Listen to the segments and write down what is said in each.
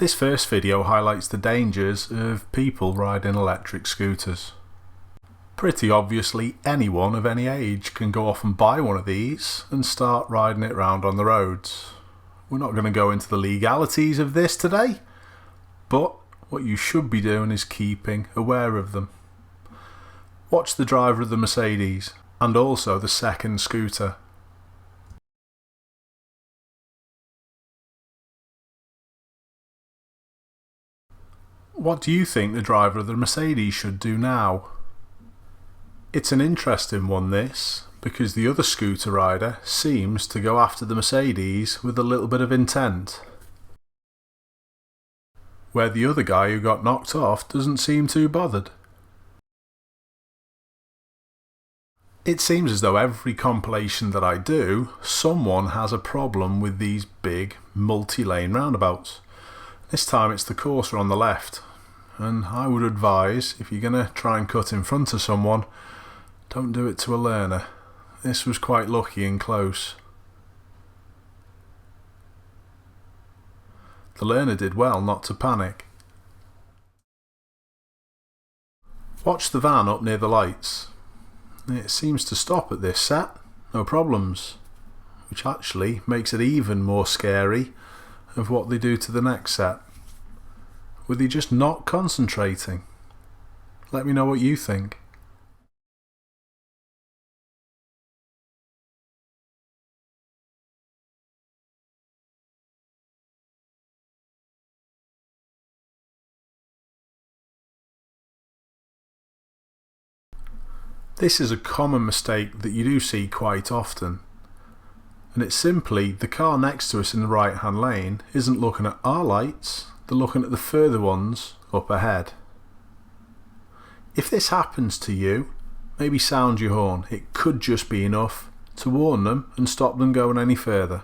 This first video highlights the dangers of people riding electric scooters. Pretty obviously anyone of any age can go off and buy one of these and start riding it around on the roads. We're not going to go into the legalities of this today, but what you should be doing is keeping aware of them. Watch the driver of the Mercedes and also the second scooter. What do you think the driver of the Mercedes should do now? It's an interesting one this, because the other scooter rider seems to go after the Mercedes with a little bit of intent, where the other guy who got knocked off doesn't seem too bothered. It seems as though every compilation that I do, someone has a problem with these big multi-lane roundabouts. This time it's the Corsa on the left, and I would advise, if you're going to try and cut in front of someone, don't do it to a learner. This was quite lucky and close. The learner did well not to panic. Watch the van up near the lights. It seems to stop at this set, no problems, which actually makes it even more scary of what they do to the next set. Were they just not concentrating? Let me know what you think. This is a common mistake that you do see quite often, and it's simply the car next to us in the right hand lane isn't looking at our lights, they're looking at the further ones up ahead. If this happens to you, maybe sound your horn. It could just be enough to warn them and stop them going any further.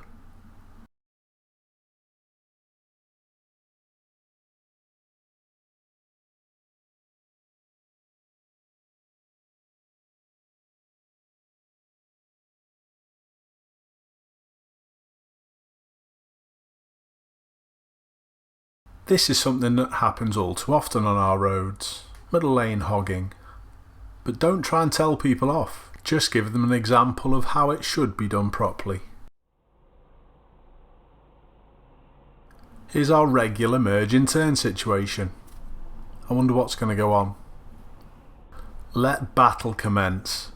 This is something that happens all too often on our roads, middle lane hogging. But don't try and tell people off, just give them an example of how it should be done properly. Here's our regular merge in turn situation. I wonder what's going to go on. Let battle commence.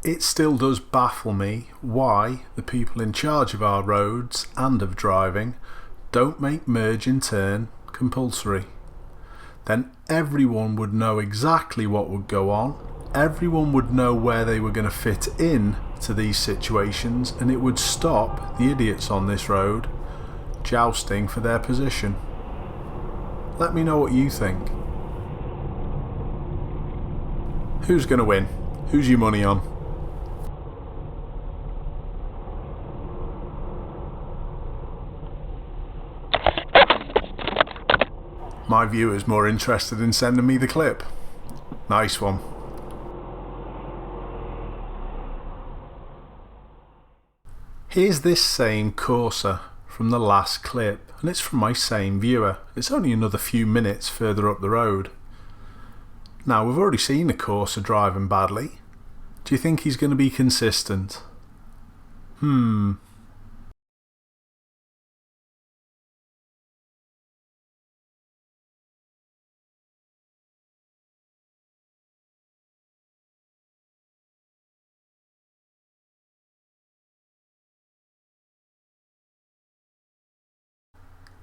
It still does baffle me why the people in charge of our roads and of driving don't make merge in turn compulsory. Then everyone would know exactly what would go on, everyone would know where they were going to fit in to these situations, and it would stop the idiots on this road jousting for their position. Let me know what you think. Who's going to win? Who's your money on? My viewer's more interested in sending me the clip. Nice one. Here's this same Corsa from the last clip, and it's from my same viewer. It's only another few minutes further up the road. Now, we've already seen a Corsa driving badly. Do you think he's going to be consistent?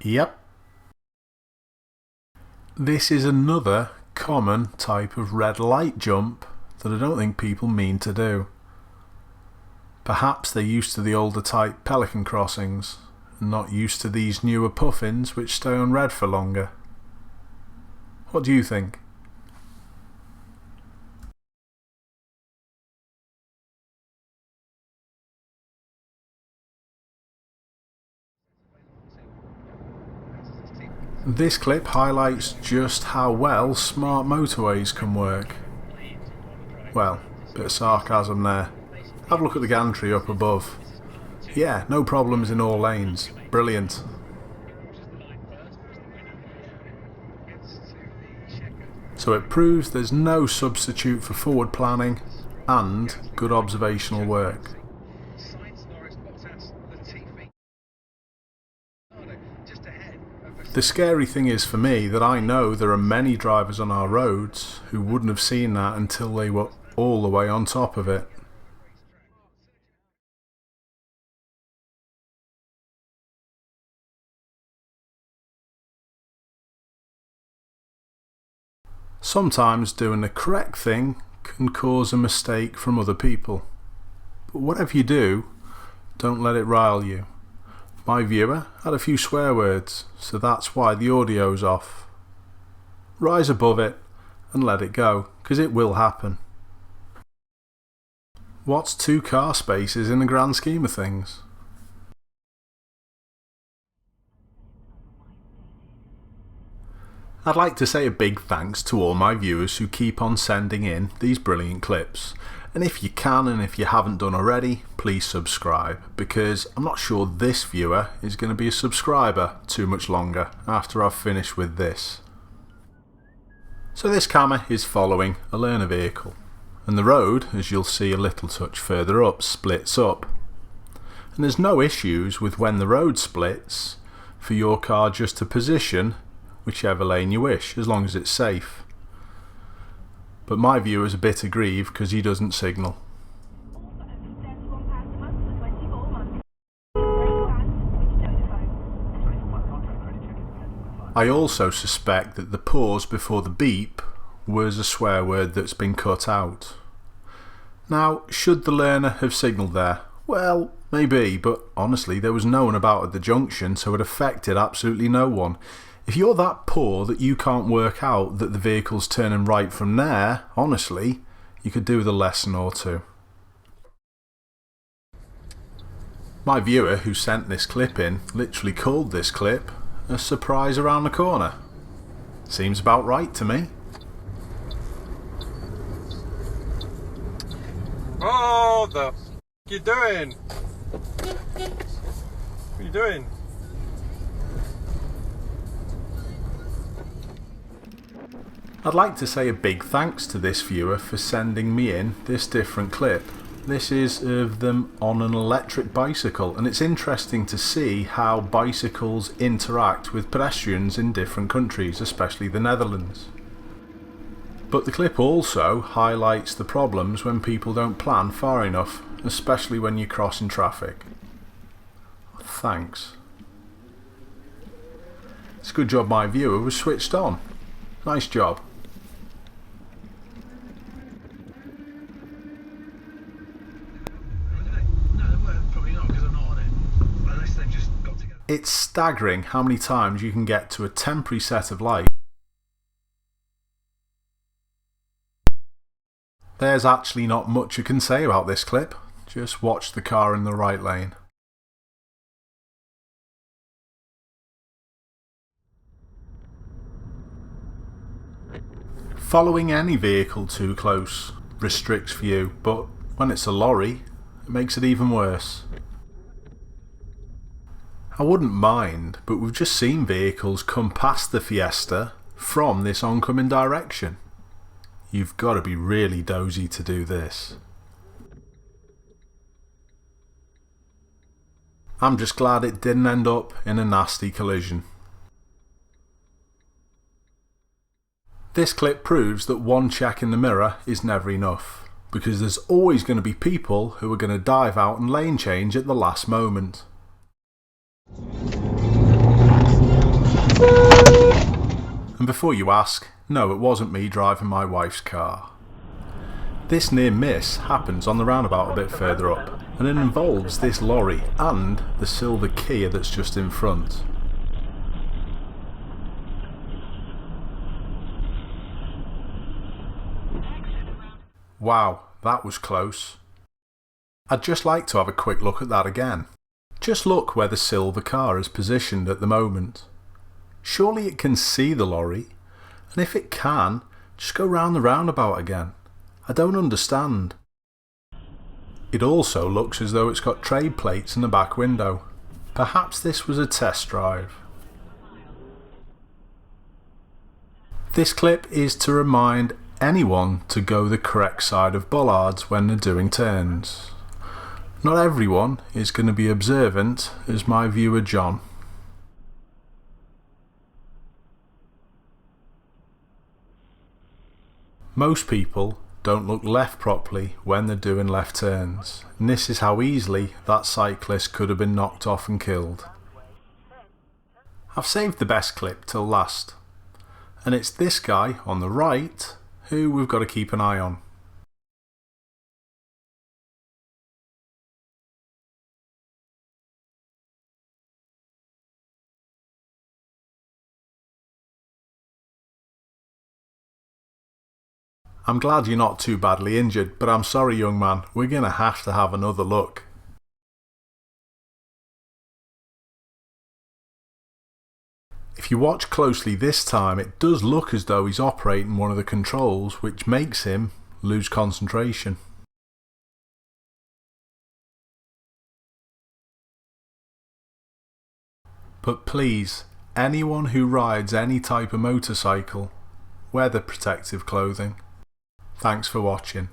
Yep. This is another common type of red light jump that I don't think people mean to do. Perhaps they're used to the older type pelican crossings and not used to these newer puffins which stay on red for longer. What do you think? This clip highlights just how well smart motorways can work. Well, bit of sarcasm there. Have a look at the gantry up above. Yeah, no problems in all lanes. Brilliant. So it proves there's no substitute for forward planning and good observational work. The scary thing is for me that I know there are many drivers on our roads who wouldn't have seen that until they were all the way on top of it. Sometimes doing the correct thing can cause a mistake from other people. But whatever you do, don't let it rile you. My viewer had a few swear words, so that's why the audio's off. Rise above it and let it go, because it will happen. What's 2 car spaces in the grand scheme of things? I'd like to say a big thanks to all my viewers who keep on sending in these brilliant clips. And if you can, and if you haven't done already, please subscribe, because I'm not sure this viewer is going to be a subscriber too much longer after I've finished with this. So this camera is following a learner vehicle, and the road, as you'll see a little touch further up, splits up. And there's no issues with when the road splits for your car just to position whichever lane you wish, as long as it's safe. But my viewer's a bit aggrieved because he doesn't signal. I also suspect that the pause before the beep was a swear word that's been cut out. Now, should the learner have signalled there? Well, maybe, but honestly there was no one about at the junction, so it affected absolutely no one. If you're that poor that you can't work out that the vehicle's turning right from there, honestly, you could do with a lesson or two. My viewer who sent this clip in literally called this clip a surprise around the corner. Seems about right to me. Oh, the f*** you doing? What are you doing? I'd like to say a big thanks to this viewer for sending me in this different clip. This is of them on an electric bicycle, and it's interesting to see how bicycles interact with pedestrians in different countries, especially the Netherlands. But the clip also highlights the problems when people don't plan far enough, especially when you're crossing traffic. Thanks. It's a good job my viewer was switched on. Nice job. It's staggering how many times you can get to a temporary set of lights. There's actually not much you can say about this clip. Just watch the car in the right lane. Following any vehicle too close restricts view, but when it's a lorry, it makes it even worse. I wouldn't mind, but we've just seen vehicles come past the Fiesta from this oncoming direction. You've got to be really dozy to do this. I'm just glad it didn't end up in a nasty collision. This clip proves that one check in the mirror is never enough, because there's always going to be people who are going to dive out and lane change at the last moment. And before you ask, no, it wasn't me driving my wife's car. This near miss happens on the roundabout a bit further up, and it involves this lorry and the silver Kia that's just in front. Wow, that was close. I'd just like to have a quick look at that again. Just look where the silver car is positioned at the moment. Surely it can see the lorry, and if it can, just go round the roundabout again. I don't understand. It also looks as though it's got trade plates in the back window. Perhaps this was a test drive. This clip is to remind anyone to go the correct side of bollards when they're doing turns. Not everyone is going to be observant as my viewer John. Most people don't look left properly when they're doing left turns, and this is how easily that cyclist could have been knocked off and killed. I've saved the best clip till last, and it's this guy on the right who we've got to keep an eye on. I'm glad you're not too badly injured, but I'm sorry young man, we're going to have another look. If you watch closely this time, it does look as though he's operating one of the controls, which makes him lose concentration. But please, anyone who rides any type of motorcycle, wear the protective clothing. Thanks for watching.